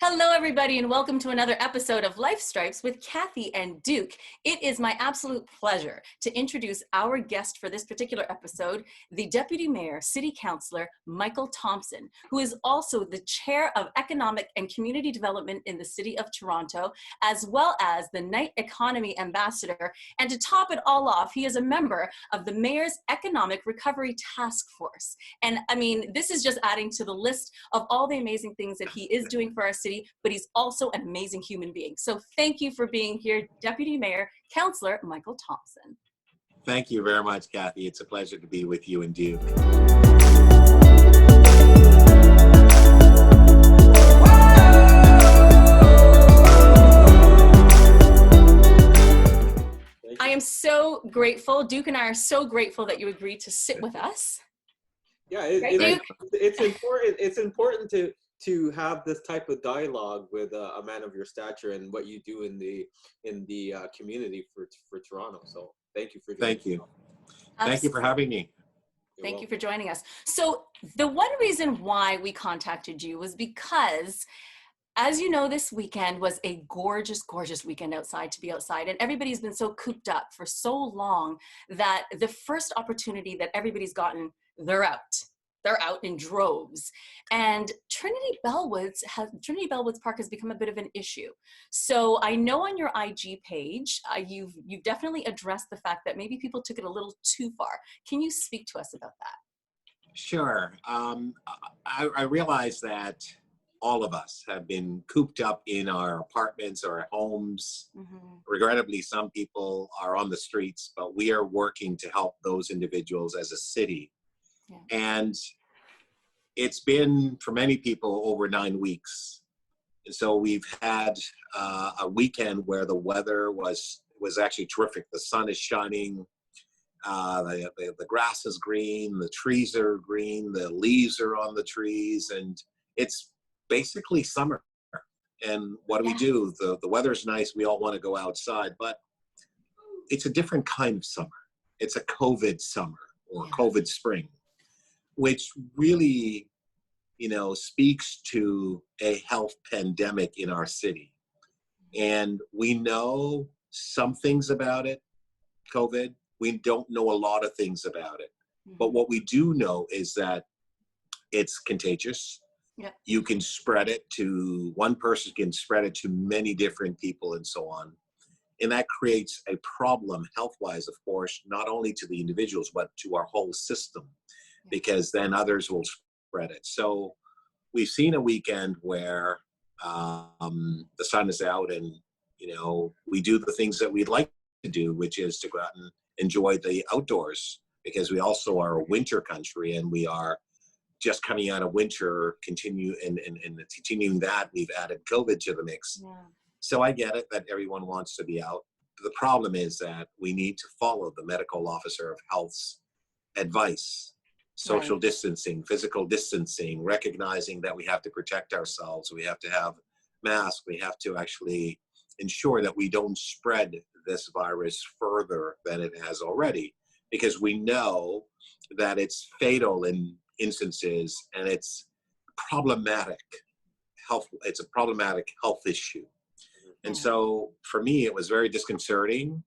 Hello, everybody, and welcome to another episode of Life Stripes with Kathy and Duke. It is my absolute pleasure to introduce our guest for this particular episode, the Deputy Mayor, City Councillor, Michael Thompson, who is also the Chair of Economic and Community Development in the City of Toronto, as well as the Night Economy Ambassador. And to top it all off, he is a member of the Mayor's Economic Recovery Task Force. And I mean, this is just adding to the list of all the amazing things that he is doing for our city, but he's also an amazing human being. So thank you for being here, Deputy Mayor, Councillor Michael Thompson. Thank you very much, Kathy. It's a pleasure to be with you and Duke. I am so grateful. Duke and I are so grateful that you agreed to sit with us. Yeah, it's important to have this type of dialogue with a man of your stature and what you do in the community for Toronto. So thank you for joining us. Thank you for having me. Thank you for joining us. So the one reason why we contacted you was because, as you know, this weekend was a gorgeous, gorgeous weekend outside, to be outside. And everybody's been so cooped up for so long that the first opportunity that everybody's gotten, they're out. They're out in droves. And Trinity Bellwoods Park has become a bit of an issue. So I know on your IG page, you've definitely addressed the fact that maybe people took it a little too far. Can you speak to us about that? Sure. I realize that all of us have been cooped up in our apartments or our homes. Mm-hmm. Regrettably, some people are on the streets, but we are working to help those individuals as a city. Yeah. And it's been, for many people, over 9 weeks. And so we've had a weekend where the weather was actually terrific. The sun is shining, the grass is green, the trees are green, the leaves are on the trees, and it's basically summer. And what do we do? The weather's nice, we all want to go outside, but it's a different kind of summer. It's a COVID summer or COVID spring, which really, speaks to a health pandemic in our city. And we know some things about it, COVID. We don't know a lot of things about it. Mm-hmm. But what we do know is that it's contagious. Yeah. You can spread it to, one person can spread it to many different people and so on. And that creates a problem health-wise, of course, not only to the individuals, but to our whole system, because then others will spread it. So we've seen a weekend where the sun is out and, we do the things that we'd like to do, which is to go out and enjoy the outdoors, because we also are a winter country and we are just coming out of winter, continuing that, we've added COVID to the mix. Yeah. So I get it that everyone wants to be out. The problem is that we need to follow the medical officer of health's advice, social distancing, physical distancing, recognizing that we have to protect ourselves. We have to have masks. We have to actually ensure that we don't spread this virus further than it has already, because we know that it's fatal in instances and it's problematic health. It's a problematic health issue. And so for me, it was very disconcerting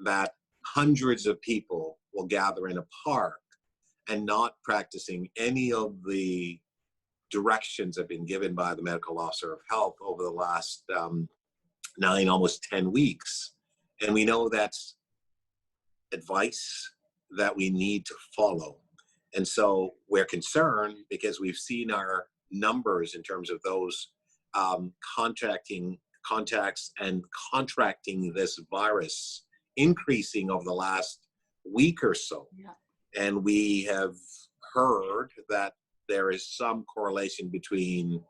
that hundreds of people will gather in a park and not practicing any of the directions that have been given by the medical officer of health over the last 9, almost 10 weeks. And we know that's advice that we need to follow. And so we're concerned because we've seen our numbers in terms of those contacts and contracting this virus increasing over the last week or so. Yeah. And we have heard that there is some correlation between,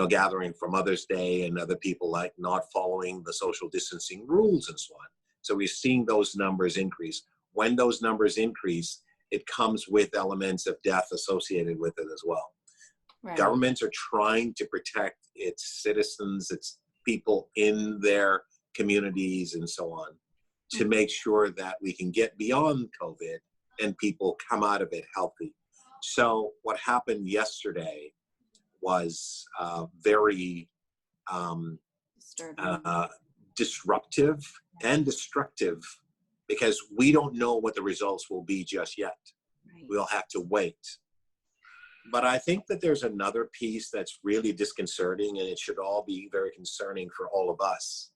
gathering for Mother's Day and other people like not following the social distancing rules and so on. So we're seeing those numbers increase. When those numbers increase, it comes with elements of death associated with it as well. Right. Governments are trying to protect its citizens, its people in their communities and so on, to make sure that we can get beyond COVID and people come out of it healthy. So what happened yesterday was very disruptive and destructive, because we don't know what the results will be just yet. Right. We'll have to wait. But I think that there's another piece that's really disconcerting, and it should all be very concerning for all of us.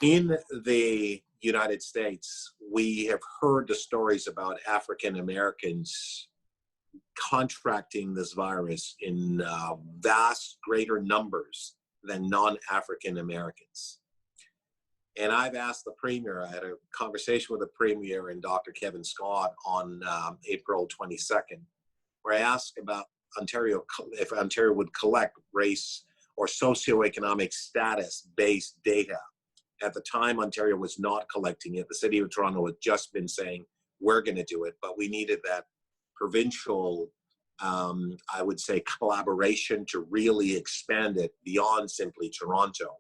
In the United States, we have heard the stories about African Americans contracting this virus in vast greater numbers than non-African Americans. And I've asked the Premier, I had a conversation with the Premier and Dr. Kevin Scott on April 22nd, where I asked about Ontario, if Ontario would collect race or socioeconomic status-based data. At the time, Ontario was not collecting it. The City of Toronto had just been saying, we're going to do it, but we needed that provincial, I would say, collaboration to really expand it beyond simply Toronto.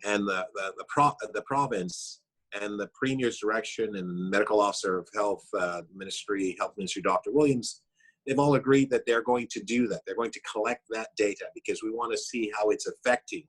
And the province and the Premier's direction and Medical Officer of Health Ministry, Dr. Williams, they've all agreed that they're going to do that. They're going to collect that data because we want to see how it's affecting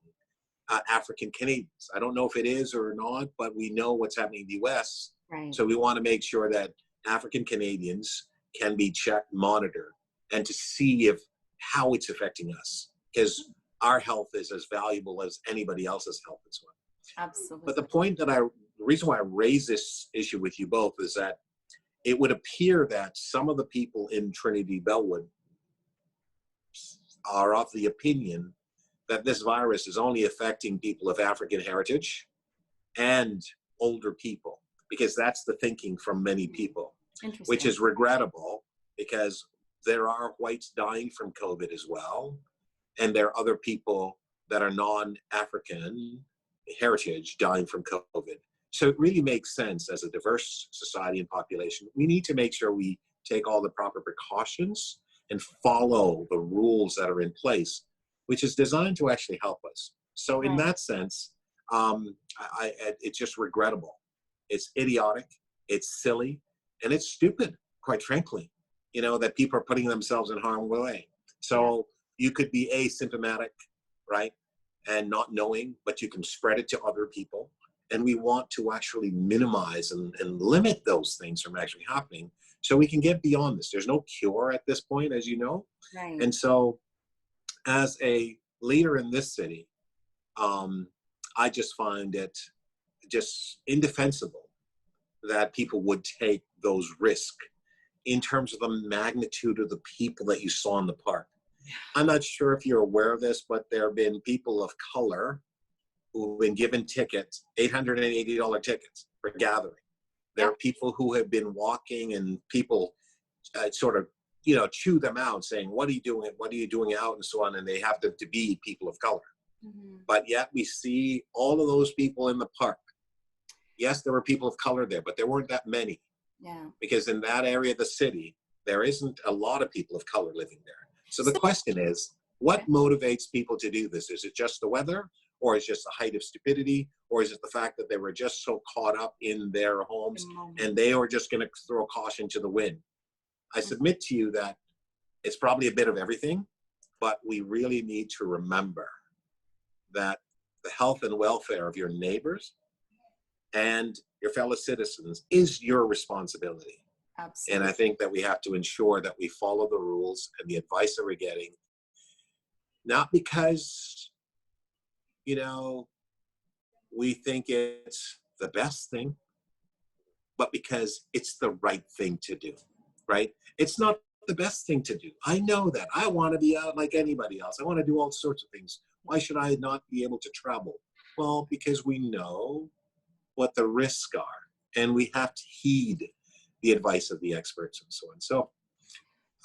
African Canadians. I don't know if it is or not, but we know what's happening in the US. Right. So we want to make sure that African Canadians can be checked, monitored, and to see how it's affecting us, because our health is as valuable as anybody else's health as well. Absolutely. But the reason why I raise this issue with you both is that it would appear that some of the people in Trinity Bellwood are of the opinion that this virus is only affecting people of African heritage and older people, because that's the thinking from many people, which is regrettable, because there are whites dying from COVID as well, and there are other people that are non-African heritage dying from COVID. So it really makes sense, as a diverse society and population, we need to make sure we take all the proper precautions and follow the rules that are in place, which is designed to actually help us. So in that sense, it's just regrettable. It's idiotic, it's silly, and it's stupid, quite frankly, that people are putting themselves in harm's way. So you could be asymptomatic, right, and not knowing, but you can spread it to other people. And we want to actually minimize and limit those things from actually happening so we can get beyond this. There's no cure at this point, as you know. Right. And so as a leader in this city, I just find it just indefensible that people would take those risks in terms of the magnitude of the people that you saw in the park. I'm not sure if you're aware of this, but there have been people of color who've been given tickets, $880 tickets for gathering. There are people who have been walking, and people sort of, chew them out saying, what are you doing? What are you doing out? And so on. And they have to be people of color. Mm-hmm. But yet we see all of those people in the park. Yes, there were people of color there, but there weren't that many. Yeah. Because in that area of the city, there isn't a lot of people of color living there. So the question is, what motivates people to do this? Is it just the weather, or is it just the height of stupidity, or is it the fact that they were just so caught up in their homes and they were just going to throw caution to the wind? I submit to you that it's probably a bit of everything, but we really need to remember that the health and welfare of your neighbors and your fellow citizens is your responsibility. Absolutely. And I think that we have to ensure that we follow the rules and the advice that we're getting, not because, we think it's the best thing, but because it's the right thing to do, right? It's not the best thing to do. I know that. I want to be out like anybody else. I want to do all sorts of things. Why should I not be able to travel? Well, because we know what the risks are, and we have to heed the advice of the experts and so on. So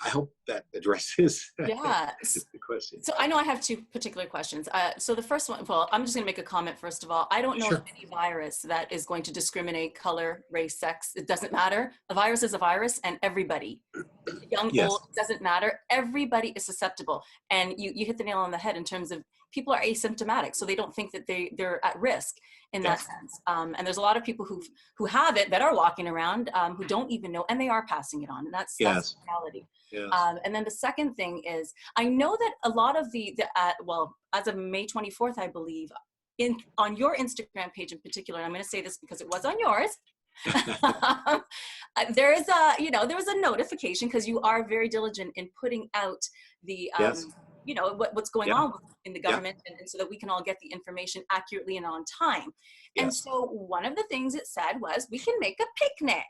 I hope that addresses the question. So I know I have two particular questions. So the first one, well, I'm just going to make a comment first of all. I don't know of any virus that is going to discriminate color, race, sex. It doesn't matter. A virus is a virus, and everybody, young, old, doesn't matter. Everybody is susceptible. And you hit the nail on the head in terms of people are asymptomatic, so they don't think that they're at risk. in that sense. And there's a lot of people who have it that are walking around who don't even know, and they are passing it on, and that's the reality. Yes. And then the second thing is, I know that a lot of well, as of May 24th, I believe, on your Instagram page in particular, and I'm going to say this because it was on yours, there was a notification, because you are very diligent in putting out the what's going on in the government, and so that we can all get the information accurately and on time. And so one of the things it said was, we can make a picnic.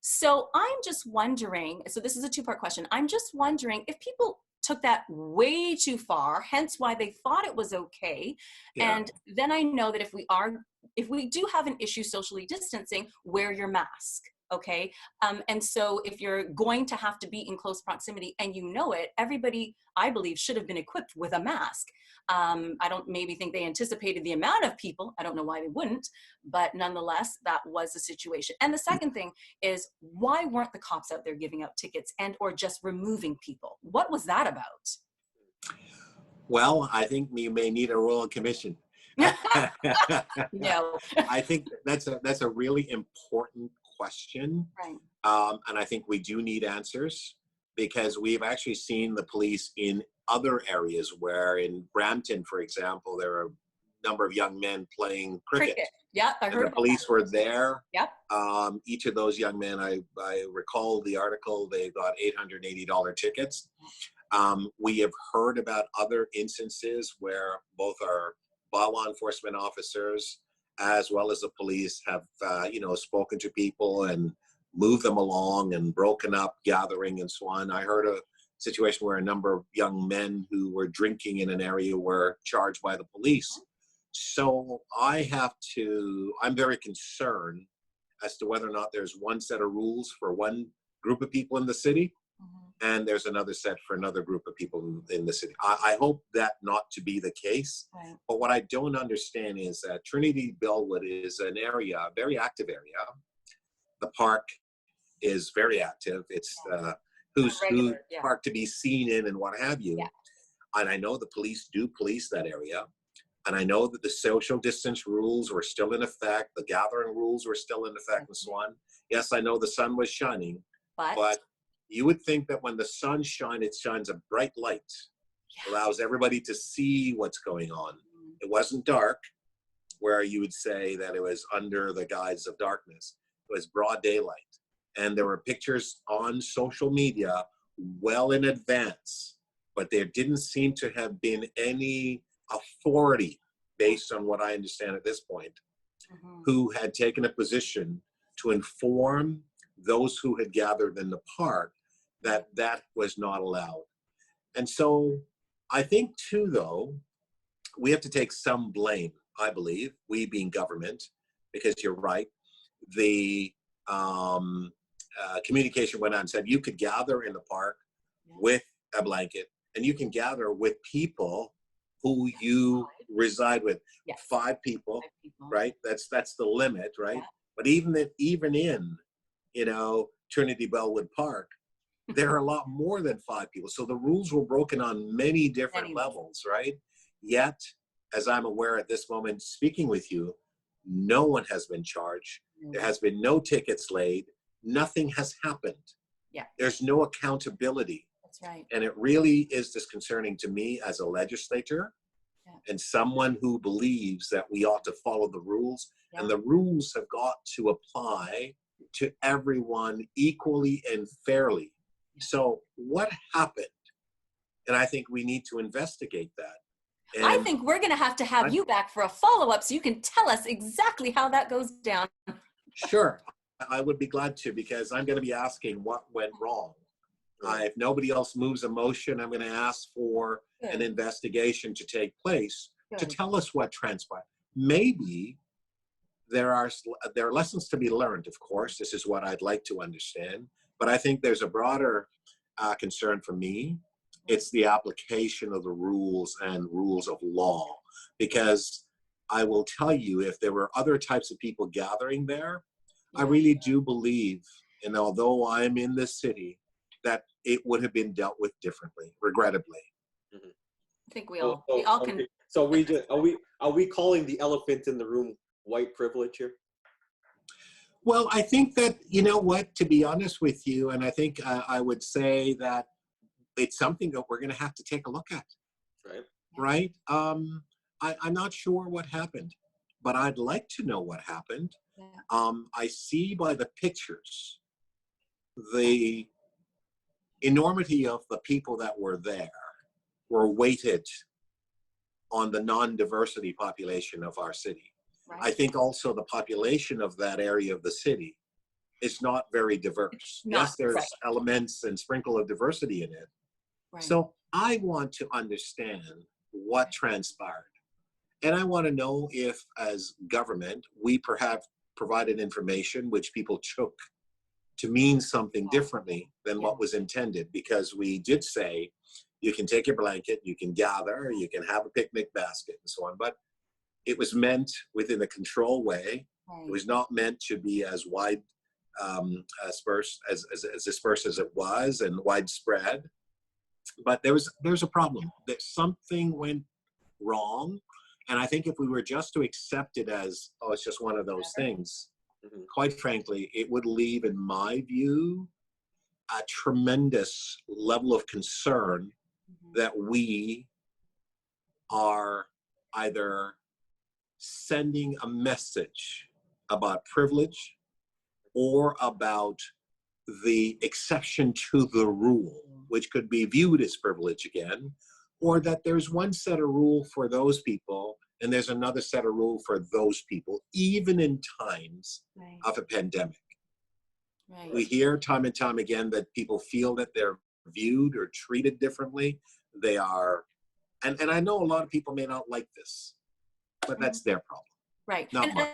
So I'm just wondering, so this is a two-part question. I'm just wondering if people took that way too far, hence why they thought it was okay. And then I know that if we do have an issue socially distancing, wear your mask. Okay. And so if you're going to have to be in close proximity and you know it, everybody, I believe, should have been equipped with a mask. I don't maybe think they anticipated the amount of people. I don't know why they wouldn't, but nonetheless, that was the situation. And the second thing is, why weren't the cops out there giving out tickets and or just removing people? What was that about? Well, I think you may need a royal commission. No. I think that's a really important question. Right. And I think we do need answers, because we've actually seen the police in other areas where, in Brampton, for example, there are a number of young men playing cricket. Yeah, I heard. The police were there. Yep. Each of those young men, I recall the article, they got $880 tickets. We have heard about other instances where both our law enforcement officers as well as the police have, spoken to people and moved them along and broken up gathering and so on. I heard a situation where a number of young men who were drinking in an area were charged by the police. So I'm very concerned as to whether or not there's one set of rules for one group of people in the city, and there's another set for another group of people in the city. I hope that not to be the case. Right. But what I don't understand is that Trinity Bellwood is an area, a very active area. The park is very active. It's who's park to be seen in and what have you. Yeah. And I know the police do police that area. And I know that the social distance rules were still in effect. The gathering rules were still in effect and so on. Yes, I know the sun was shining, but you would think that when the sun shines, it shines a bright light, allows everybody to see what's going on. It wasn't dark, where you would say that it was under the guise of darkness. It was broad daylight. And there were pictures on social media well in advance, but there didn't seem to have been any authority, based on what I understand at this point, who had taken a position to inform those who had gathered in the park that that was not allowed. And so I think too, though, we have to take some blame, I believe, we being government, because you're right, the communication went on and said you could gather in the park with a blanket, and you can gather with people who you reside with. 5 people, right? That's the limit, right? But even in Trinity Bellwood Park, there are a lot more than 5 people. So the rules were broken on many different levels, right? Yet, as I'm aware at this moment, speaking with you, no one has been charged. There has been no tickets laid. Nothing has happened. Yeah. There's no accountability. That's right. And it really is disconcerting to me as a legislator and someone who believes that we ought to follow the rules. And the rules have got to apply to everyone equally and fairly. So what happened? And I think we need to investigate that. And I think we're going to have you back for a follow-up so you can tell us exactly how that goes down. Sure. I would be glad to, because I'm going to be asking what went wrong. If nobody else moves a motion, I'm going to ask for an investigation to take place to tell us what transpired. Maybe there are lessons to be learned, of course. This is what I'd like to understand. But I think there's a broader concern for me. It's the application of the rules and rules of law. Because I will tell you, if there were other types of people gathering there, I really do believe, and although I'm in this city, that it would have been dealt with differently, regrettably. I think we all can. So are we calling the elephant in the room white privilege here? Well, I think that, you know what, to be honest with you, and I think I would say that it's something that we're going to have to take a look at. Right. I'm not sure what happened, but I'd like to know what happened. I see by the pictures the enormity of the people that were there were weighted on the non-diversity population of our city. Right. I think also the population of that area of the city is not very diverse. Yes, there's elements and sprinkle of diversity in it. Right. So I want to understand what transpired. And I want to know if, as government, we perhaps provided information which people took to mean something differently than what was intended, because we did say, you can take your blanket, you can gather, you can have a picnic basket and so on, but it was meant within a control way. Right. It was not meant to be as wide dispersed as dispersed as it was and widespread. But there's a problem, that something went wrong. And I think if we were just to accept it as, oh, it's just one of those things, quite frankly, it would leave, in my view, a tremendous level of concern that we are either sending a message about privilege or about the exception to the rule, which could be viewed as privilege again, or that there's one set of rule for those people and there's another set of rule for those people, even in times of a pandemic. Right. We hear time and time again that people feel that they're viewed or treated differently. They are, and I know a lot of people may not like this, but that's their problem. Right. Not mine.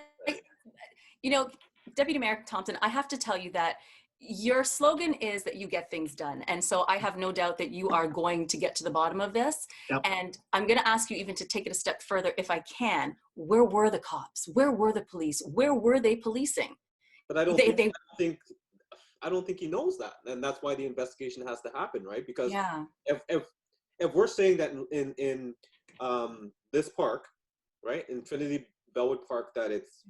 You know, Deputy Mayor Thompson, I have to tell you that your slogan is that you get things done. And so I have no doubt that you are going to get to the bottom of this. Yep. And I'm going to ask you even to take it a step further, if I can. Where were the cops? Where were the police? Where were they policing? But I don't think he knows that. And that's why the investigation has to happen, right? Because if we're saying that in this park, right, in Trinity Bellwood Park, that it's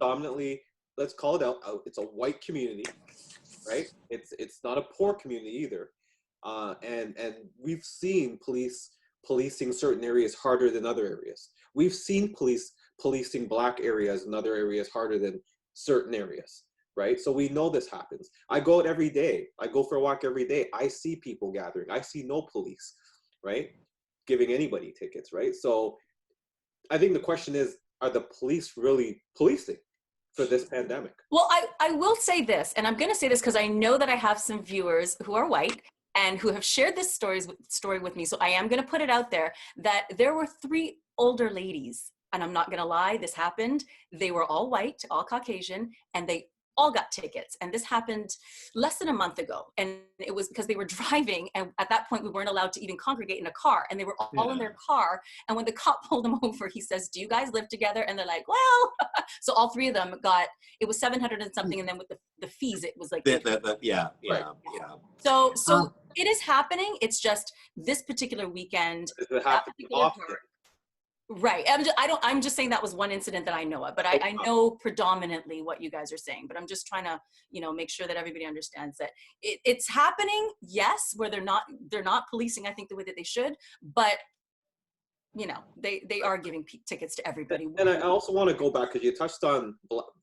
dominantly, let's call it out, it's a white community, right? It's not a poor community either, and we've seen policing certain areas harder than other areas. We've seen policing black areas and other areas harder than certain areas, right? So we know this happens. I go out every day. I go for a walk every day. I see people gathering. I see no police, right, giving anybody tickets, right? So I think the question is, are the police really policing for this pandemic? Well, I will say this, and I'm going to say this because I know that I have some viewers who are white and who have shared this story with me. So I am going to put it out there that there were 3 older ladies, and I'm not going to lie, this happened. They were all white, all Caucasian, and they all got tickets. And this happened less than a month ago. And it was because they were driving. And at that point, we weren't allowed to even congregate in a car. And they were all in their car. And when the cop pulled them over, he says, "Do you guys live together?" And they're like, "Well," so all 3 of them got, it was 700 and something. And then with the fees, it was like, So it is happening. It's just this particular weekend, that particular part. Right. I'm just saying that was one incident that I know of, but I know predominantly what you guys are saying, but I'm just trying to, make sure that everybody understands that it's happening. Yes, where they're not policing, I think, the way that they should, but they are giving tickets to everybody. And I also want to go back, because you touched on,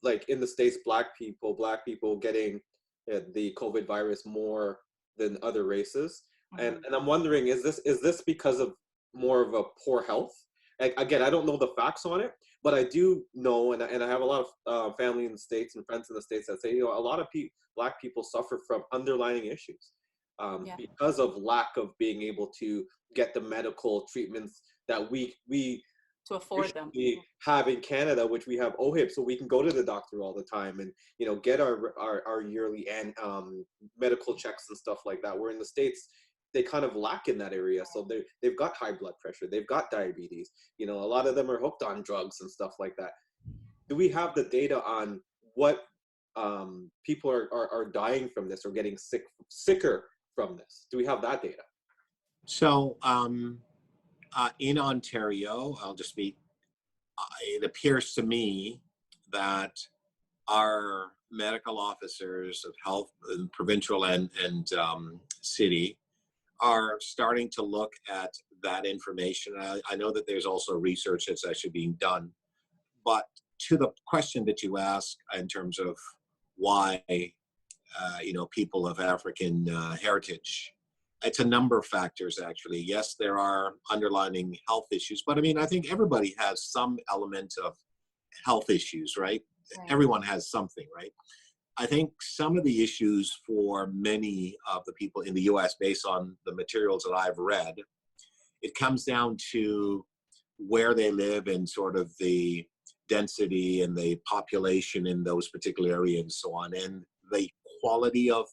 like, in the States, black people getting the COVID virus more than other races. Mm-hmm. And I'm wondering, is this because of more of a poor health? Again, I don't know the facts on it, but I do know, and I have a lot of family in the States and friends in the States that say, a lot of black people suffer from underlying issues because of lack of being able to get the medical treatments that we to afford them have in Canada, which we have OHIP, so we can go to the doctor all the time and get our yearly and medical checks and stuff like that. Where in the States, they kind of lack in that area. So they've got high blood pressure, they've got diabetes, a lot of them are hooked on drugs and stuff like that. Do we have the data on what people are dying from this or getting sicker from this? Do we have that data? So in Ontario, I'll just speak, it appears to me that our medical officers of health, provincial and city, are starting to look at that information. I know that there's also research that's actually being done. But to the question that you ask in terms of why, people of African heritage, it's a number of factors, actually. Yes, there are underlying health issues, but I mean, I think everybody has some element of health issues, right? Everyone has something, right? I think some of the issues for many of the people in the US, based on the materials that I've read, it comes down to where they live and sort of the density and the population in those particular areas and so on, and the quality of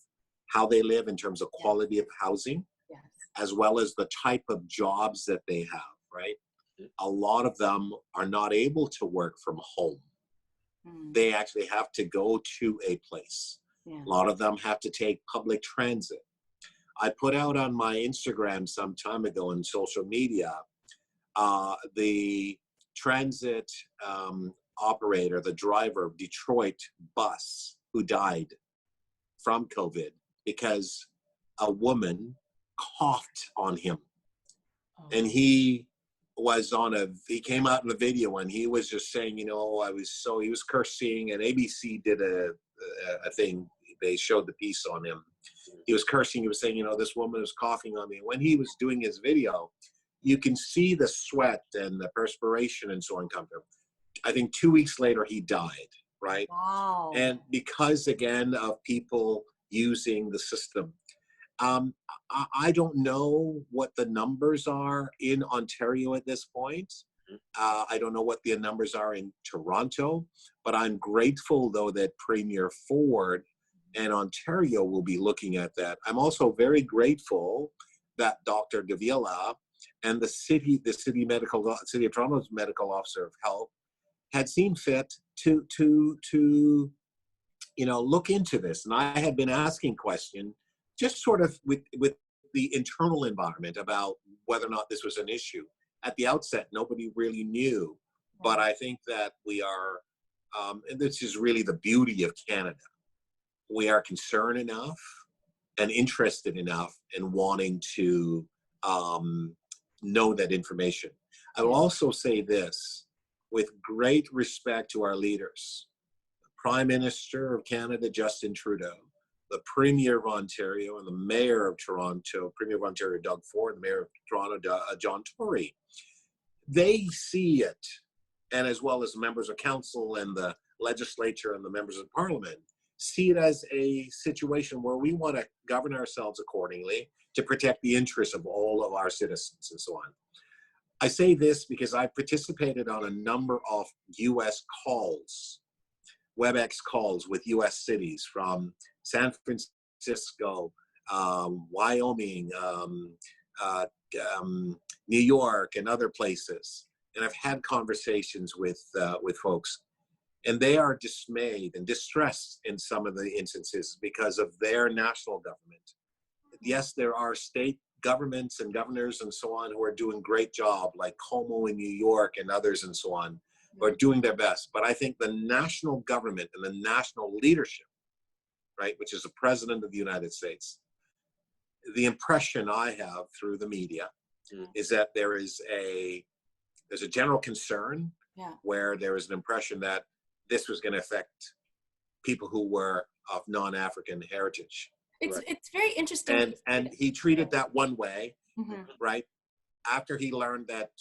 how they live in terms of quality of housing, as well as the type of jobs that they have, right? A lot of them are not able to work from home. They actually have to go to a place. A lot of them have to take public transit. I put out on my Instagram some time ago in social media, the transit operator, the driver of Detroit bus who died from COVID because a woman coughed on him. And he came out in the video and he was just saying, he was cursing, and ABC did a thing. They showed the piece on him. He was cursing. He was saying, this woman is coughing on me. When he was doing his video, you can see the sweat and the perspiration and so on come from him. I think 2 weeks later, he died, right? Wow. And because, again, of people using the system. I don't know what the numbers are in Ontario at this point. I don't know what the numbers are in Toronto, but I'm grateful, though, that Premier Ford and Ontario will be looking at that. I'm also very grateful that Dr. Davila and the city of Toronto's medical officer of health had seen fit to look into this. And I had been asking questions just sort of with the internal environment about whether or not this was an issue. At the outset, nobody really knew, but I think that we are, and this is really the beauty of Canada, we are concerned enough and interested enough in wanting to know that information. I will also say this, with great respect to our leaders, the Prime Minister of Canada, Justin Trudeau, the Premier of Ontario, and the Mayor of Toronto, Premier of Ontario, Doug Ford, and the Mayor of Toronto, John Tory. They see it, and as well as the members of council and the legislature and the members of parliament, see it as a situation where we want to govern ourselves accordingly to protect the interests of all of our citizens and so on. I say this because I participated on a number of U.S. calls, WebEx calls with U.S. cities from San Francisco, Wyoming, New York, and other places. And I've had conversations with folks, and they are dismayed and distressed in some of the instances because of their national government. Yes, there are state governments and governors and so on who are doing great job, like Como in New York and others and so on, who are doing their best. But I think the national government and the national leadership, right, which is the President of the United States, the impression I have through the media is that there's a general concern where there is an impression that this was going to affect people who were of non-African heritage. It's very interesting. And he treated that one way, right, after he learned that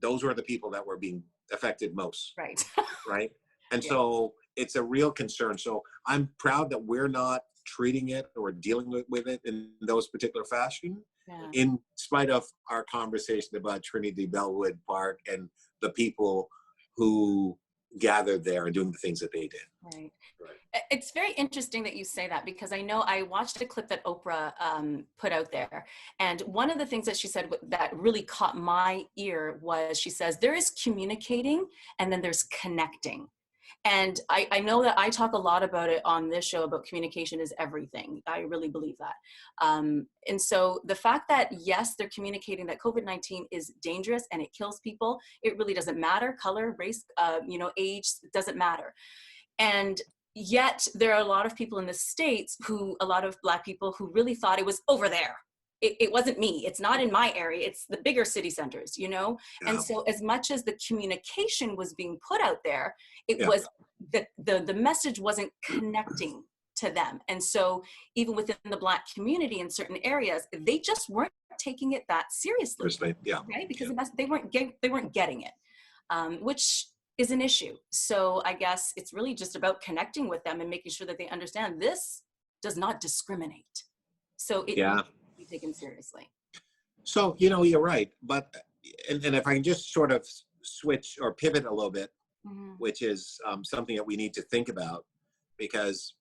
those were the people that were being affected most. Right. Right. And so it's a real concern. So I'm proud that we're not treating it or dealing with it in those particular fashion, in spite of our conversation about Trinity Bellwood Park and the people who gathered there and doing the things that they did. Right. It's very interesting that you say that, because I know I watched a clip that Oprah put out there. And one of the things that she said that really caught my ear was, she says, there is communicating and then there's connecting. And I know that I talk a lot about it on this show about communication is everything. I really believe that. And so the fact that, yes, they're communicating that COVID-19 is dangerous and it kills people, it really doesn't matter. Color, race, age, it doesn't matter. And yet there are a lot of people in the States a lot of Black people who really thought it was over there. It wasn't me. It's not in my area. It's the bigger city centers, Yeah. And so as much as the communication was being put out there, it was the message wasn't connecting to them. And so even within the Black community in certain areas, they just weren't taking it that seriously. Right? Because they weren't getting it, which is an issue. So I guess it's really just about connecting with them and making sure that they understand this does not discriminate. So it be taken seriously. So, you're right. But, and if I can just sort of switch or pivot a little bit, which is something that we need to think about, because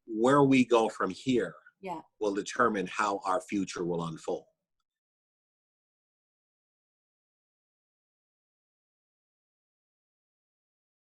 where we go from here will determine how our future will unfold.